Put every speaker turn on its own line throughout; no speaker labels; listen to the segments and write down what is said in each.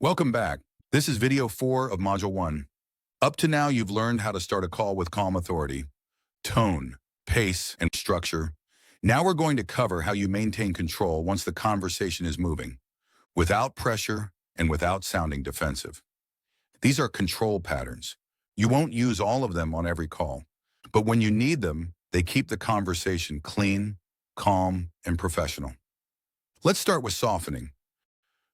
Welcome back. This is video 4 of Module 1. Up to now, you've learned how to start a call with calm authority, tone, pace, and structure. Now we're going to cover how you maintain control once the conversation is moving, without pressure and without sounding defensive. These are control patterns. You won't use all of them on every call, but when you need them, they keep the conversation clean, calm, and professional. Let's start with softening.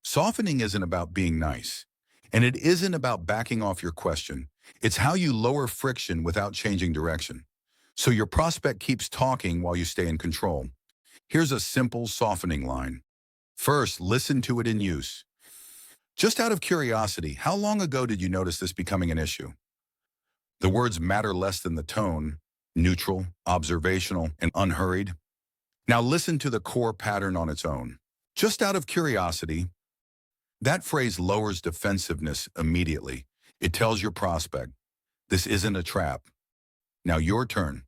Softening isn't about being nice, and it isn't about backing off your question. It's how you lower friction without changing direction. So your prospect keeps talking while you stay in control. Here's a simple softening line. First, listen to it in use. Just out of curiosity, how long ago did you notice this becoming an issue? The words matter less than the tone, neutral, observational, and unhurried. Now listen to the core pattern on its own. Just out of curiosity, that phrase lowers defensiveness immediately. It tells your prospect, this isn't a trap. Now your turn.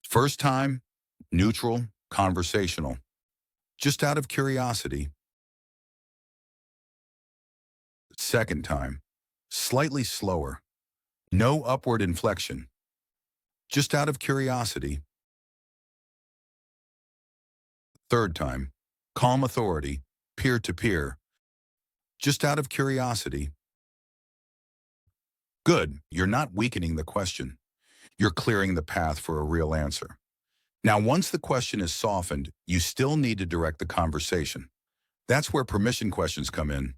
First time, neutral, conversational. Just out of curiosity. Second time, slightly slower. No upward inflection. Just out of curiosity. Third time, calm authority, peer-to-peer. Just out of curiosity. Good, you're not weakening the question. You're clearing the path for a real answer. Now, once the question is softened, you still need to direct the conversation. That's where permission questions come in.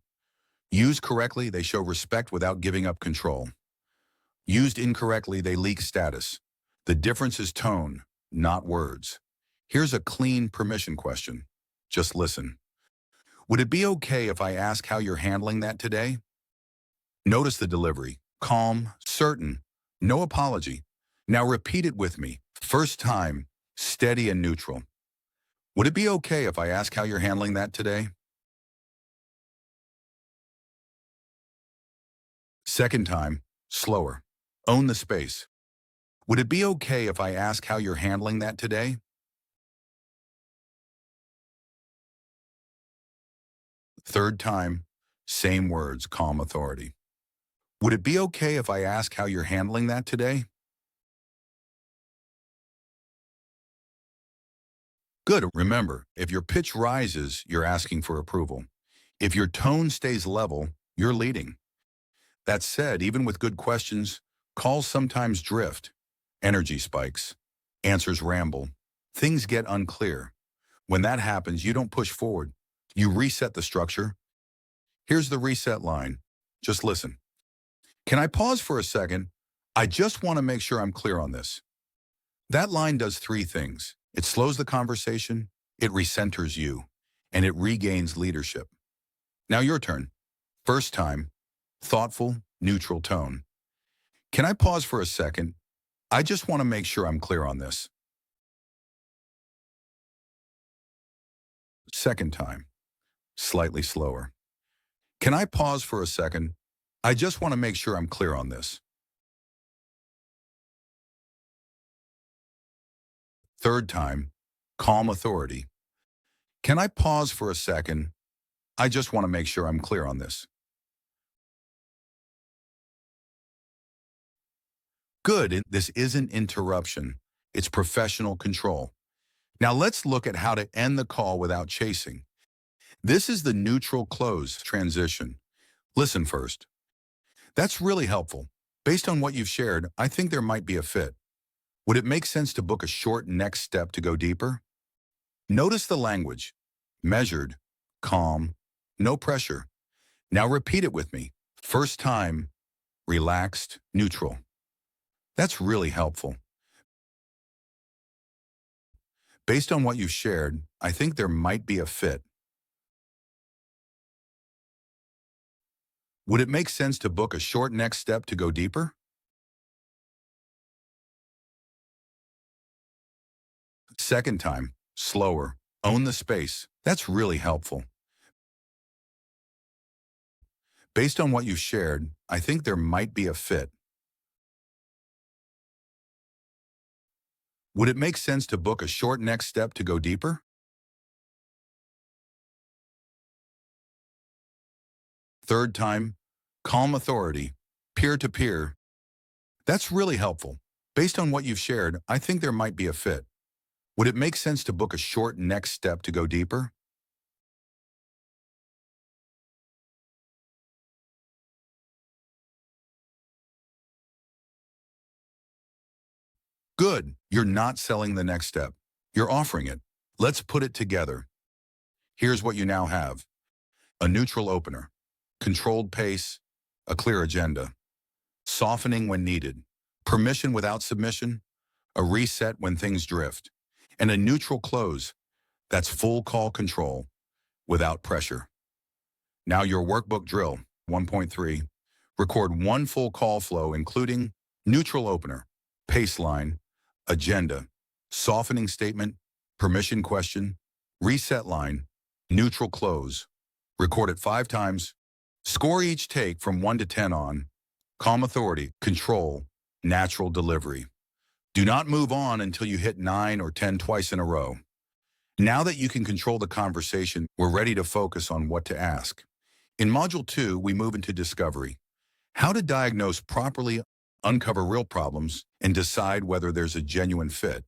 Used correctly, they show respect without giving up control. Used incorrectly, they leak status. The difference is tone, not words. Here's a clean permission question. Just listen. Would it be okay if I ask how you're handling that today? Notice the delivery. Calm, certain, no apology. Now repeat it with me. First time, steady and neutral. Would it be okay if I ask how you're handling that today? Second time, slower. Own the space. Would it be okay if I ask how you're handling that today? Third time, same words, calm authority. Would it be okay if I ask how you're handling that today? Good. Remember, if your pitch rises, you're asking for approval. If your tone stays level, you're leading. That said, even with good questions, calls sometimes drift. Energy spikes. Answers ramble. Things get unclear. When that happens, you don't push forward. You reset the structure. Here's the reset line. Just listen. Can I pause for a second? I just want to make sure I'm clear on this. That line does three things. It slows the conversation, it recenters you, and it regains leadership. Now your turn. First time, thoughtful, neutral tone. Can I pause for a second? I just want to make sure I'm clear on this. Second time, slightly slower. Can I pause for a second? I just want to make sure I'm clear on this. Third time, calm authority. Can I pause for a second? I just want to make sure I'm clear on this. Good, this isn't interruption. It's professional control. Now let's look at how to end the call without chasing. This is the neutral close transition. Listen first. That's really helpful. Based on what you've shared, I think there might be a fit. Would it make sense to book a short next step to go deeper? Notice the language. Measured, calm, no pressure. Now repeat it with me. First time, relaxed, neutral. That's really helpful. Based on what you've shared, I think there might be a fit. Would it make sense to book a short next step to go deeper? Second time, slower. Own the space. That's really helpful. Based on what you've shared, I think there might be a fit. Would it make sense to book a short next step to go deeper? Third time, calm authority, peer-to-peer. That's really helpful. Based on what you've shared, I think there might be a fit. Would it make sense to book a short next step to go deeper? Good. You're not selling the next step. You're offering it. Let's put it together. Here's what you now have. A neutral opener, controlled pace, a clear agenda, softening when needed, permission without submission, a reset when things drift, and a neutral close. That's full call control without pressure. Now your workbook drill, 1.3. Record one full call flow, including neutral opener, pace line, agenda, softening statement, permission question, reset line, neutral close. Record it 5 times. Score each take from 1 to 10 on calm authority, control, natural delivery. Do not move on until you hit 9 or 10 twice in a row. Now that you can control the conversation, we're ready to focus on what to ask. In Module 2, we move into discovery. How to diagnose properly, uncover real problems, and decide whether there's a genuine fit.